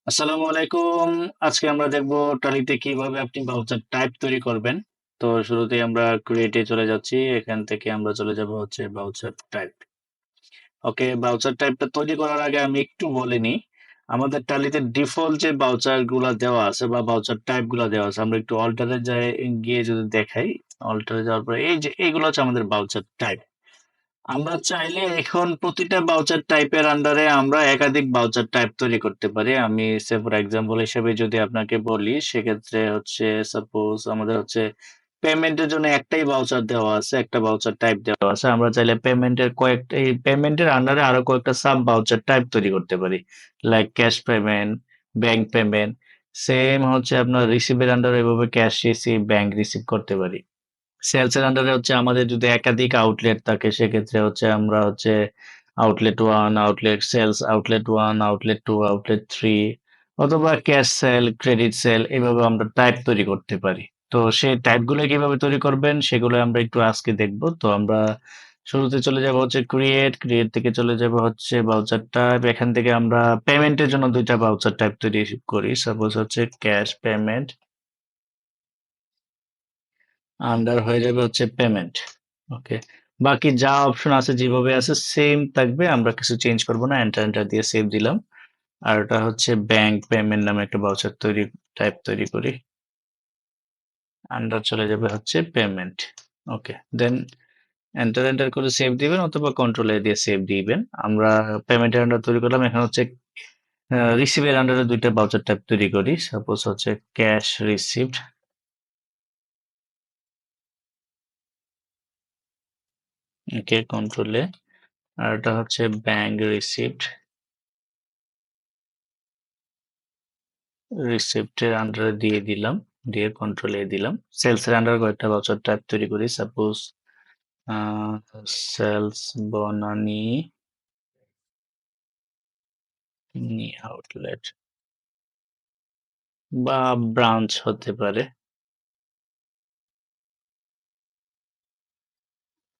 আসসালামু আলাইকুম। আজকে আমরা দেখব টালিতে কিভাবে আপনি ভাউচার টাইপ তৈরি করবেন। তো শুরুতেই আমরা ক্রিয়েটে চলে যাচ্ছি। এখান থেকে আমরা চলে যাব হচ্ছে ভাউচার টাইপ। ওকে, ভাউচার টাইপটা তৈরি করার আগে আমি একটু বলে নিই। আমাদের টালিতে ডিফল্ট যে ভাউচার গুলা দেওয়া আছে বা ভাউচার টাইপ গুলা দেওয়া আছে, আমরা একটু অল্টারে গিয়ে যদি দেখাই, অল্টারে যাওয়ার পরে এই যে এইগুলো হচ্ছে আমাদের ভাউচার টাইপ। আমরা চাইলে এখন প্রতিটা ভাউচার টাইপের আন্ডারে আমরা একাধিক ভাউচার টাইপ তৈরি করতে পারি। আমি ফর এক্সাম্পল হিসেবে যদি আপনাকে বলি, সেক্ষেত্রে হচ্ছে সাপোজ আমাদের হচ্ছে পেমেন্টের জন্য একটাই ভাউচার দেওয়া আছে, একটা ভাউচার টাইপ দেওয়া আছে। আমরা চাইলে পেমেন্টের কয়েকটা এই পেমেন্টের আন্ডারে আরো কয়েকটা সাব ভাউচার টাইপ তৈরি করতে পারি, like cash payment, bank payment. Same হচ্ছে আপনার রিসিভের আন্ডারে এভাবে ক্যাশ রিসিভ, ব্যাংক রিসিভ করতে পারি। সেলস এর আন্ডারে হচ্ছে আমাদের যদি একাধিক আউটলেট থাকে, সেক্ষেত্রে হচ্ছে আমরা হচ্ছে outlet one, outlet sales, outlet one, outlet two, outlet three, অথবা ক্যাশ সেল, ক্রেডিট সেল, এভাবে আমরা টাইপ তৈরি করতে পারি। তো সেই টাইপগুলো কিভাবে তৈরি করবেন সেগুলো আমরা একটু আজকে দেখব। তো আমরা শুরুতে চলে যাব হচ্ছে ক্রিয়েট থেকে চলে যাব হচ্ছে ভাউচার টাইপ। এখান থেকে আমরা পেমেন্টের জন্য দুইটা ভাউচার টাইপ তৈরি করি। সাপোজ হচ্ছে ক্যাশ পেমেন্ট, আন্ডার হয়ে যাবে হচ্ছে পেমেন্ট। ওকে, বাকি যা অপশন আছে যেভাবে আছে সেম থাকবে, আমরা কিছু চেঞ্জ করব না। এন্টার এন্টার দিয়ে সেভ দিলাম। আর ওটা হচ্ছে ব্যাংক পেমেন্ট নামে একটা ভাউচার টাইপ তৈরি করি। আন্ডার চলে যাবে হচ্ছে পেমেন্ট। ওকে, দেন এন্টার এন্টার করে সেভ দিবেন অথবা কন্ট্রোল এ দিয়ে সেভ দিবেন। আমরা পেমেন্টের আন্ডার তৈরি করলাম। এখন হচ্ছে রিসিভের আন্ডারে দুইটা ভাউচার টাইপ তৈরি করি। সাপোজ হচ্ছে ক্যাশ রিসিভড। ওকে, কন্ট্রোল এ। আর এটা হচ্ছে ব্যাংক রিসিভড। রিসিপ্টের আন্ডারে দিয়ে দিলাম, দিয়ে কন্ট্রোল এ দিলাম। সেলস এর আন্ডারে কয়েকটা ভাউচার টাইপ তৈরি করি। সাপোজ সেলস বনানী আউটলেট বা ব্রাঞ্চ হতে পারে।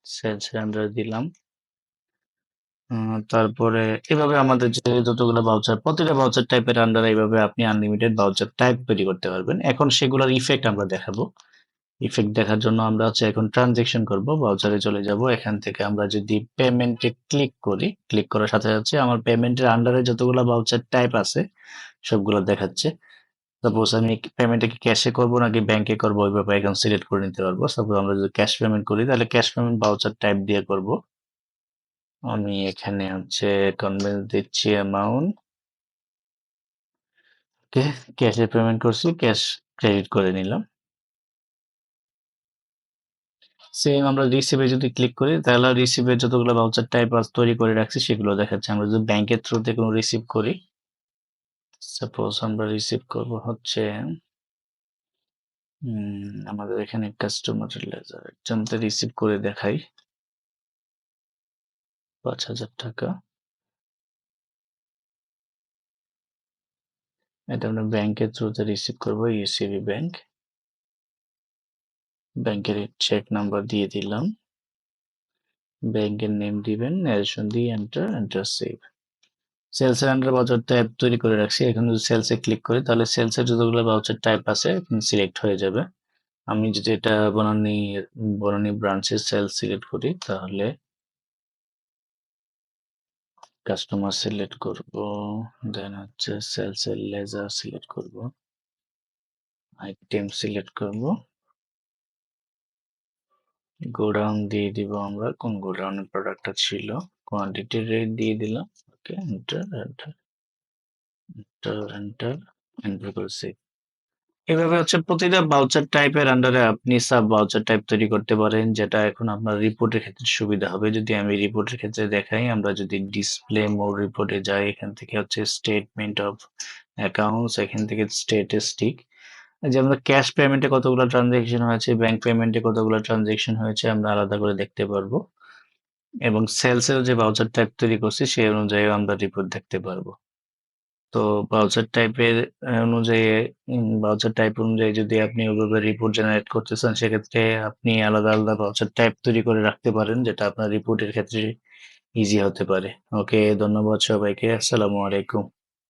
সেলস এর আন্ডারে দিলাম। তারপরে এভাবে আমাদের যে যতগুলো ভাউচার, প্রতিটা ভাউচার টাইপের আন্ডারে এইভাবে আপনি আনলিমিটেড ভাউচার টাইপ তৈরি করতে পারবেন। এখন সেগুলোর ইফেক্ট আমরা দেখাবো। ইফেক্ট দেখার জন্য আমরা হচ্ছে এখন ট্রানজেকশন করব, ব্রাউজারে চলে যাব। এখান থেকে আমরা যদি পেমেন্টে ক্লিক করি, ক্লিক করার সাথে সাথে আমার পেমেন্টের আন্ডারে যতগুলো ভাউচার টাইপ আছে সবগুলো দেখাচ্ছে। সাপোজ আমি পেমেন্টে কি ক্যাশে করব নাকি ব্যাংকে করব, ওই ব্যাপারে এখন সিলেক্ট করে নিতে পারবো। সাপোজ আমরা যদি ক্যাশ পেমেন্ট করি, তাহলে ক্যাশ পেমেন্ট ভাউচার টাইপ দিয়ে করব। আমি এখানে হচ্ছে কনভেন্স দিচ্ছি অ্যামাউন্ট। ওকে, ক্যাশে পেমেন্ট করছি, ক্যাশ ক্রেডিট করে নিলাম। সেম আমরা রিসিভে যদি ক্লিক করি, তাহলে রিসিভের যতগুলো ভাউচার টাইপ তৈরি করে রাখছি সেগুলো দেখাচ্ছে। আমরা যদি ব্যাংকের থ্রুতে কোনো রিসিভ করি, সাপোজ আমরা রিসিভ করব হচ্ছে আমাদের এখানে কাস্টমার লেজার একজনকে রিসিভ করে দেখাই ৫,০০০ টাকা। এটা আমরা ব্যাংকের থ্রুতে রিসিভ করবো, ইউসিবি ব্যাংক। ব্যাংকের চেক নাম্বার দিয়ে দিলাম, ব্যাংকের নেম দিবেন, ন্যারেশন দিয়ে এন্টার, এন্টার সেভ। সেলস এর আন্ডার ভাউচার টাইপ তৈরি করে রাখছি। এখন যদি সেলস এ ক্লিক করি, তাহলে সেলস এর যতগুলো ভাউচার টাইপ আছে সিলেক্ট হয়ে যাবে। আমি যদি এটা বনানী ব্রাঞ্চের সেলস সিলেক্ট করি, তাহলে কাস্টমার সিলেক্ট করব, দেন হচ্ছে সেলস এর লেজার সিলেক্ট করব, আইটেম সিলেক্ট করব, গোডাউন দিয়ে দিব, আমরা কোন গোডাউনের প্রোডাক্টটা ছিল, কোয়ান্টিটি রেট দিয়ে দিলাম। Okay, enter enter enter enter enter করছি। এভাবে হচ্ছে প্রতিটা ভাউচার টাইপের আন্ডারে আপনি সাব ভাউচার টাইপ তৈরি করতে পারেন, যেটা এখন আপনার রিপোর্টের ক্ষেত্রে সুবিধা হবে। যদি আমি রিপোর্টের ক্ষেত্রে দেখাই, আমরা যদি ডিসপ্লে মোড রিপোর্টে যাই, এখান থেকে হচ্ছে স্টেটমেন্ট অফ অ্যাকাউন্টস, এখান থেকে স্ট্যাটিস্টিক, যে আমরা ক্যাশ পেমেন্টে কতগুলো ট্রানজেকশন হয়েছে, ব্যাংক পেমেন্টে কতগুলো ট্রানজেকশন হয়েছে আমরা আলাদা করে দেখতে পারবো। এবং সেলসের যে ভাউচার টাইপ তৈরি করছি সেই অনুযায়ী আমরা রিপোর্ট দেখতে পারবো। তো ব্রাউজার টাইপের অনুযায়ী ব্রাউজার টাইপ অনুযায়ী যদি আপনি ওইভাবে রিপোর্ট জেনারেট করতে চান, সেক্ষেত্রে আপনি আলাদা আলাদা ব্রাউজার টাইপ তৈরি করে রাখতে পারেন, যেটা আপনার রিপোর্টের ক্ষেত্রে ইজি হতে পারে। ওকে, ধন্যবাদ সবাইকে। আসসালামু আলাইকুম।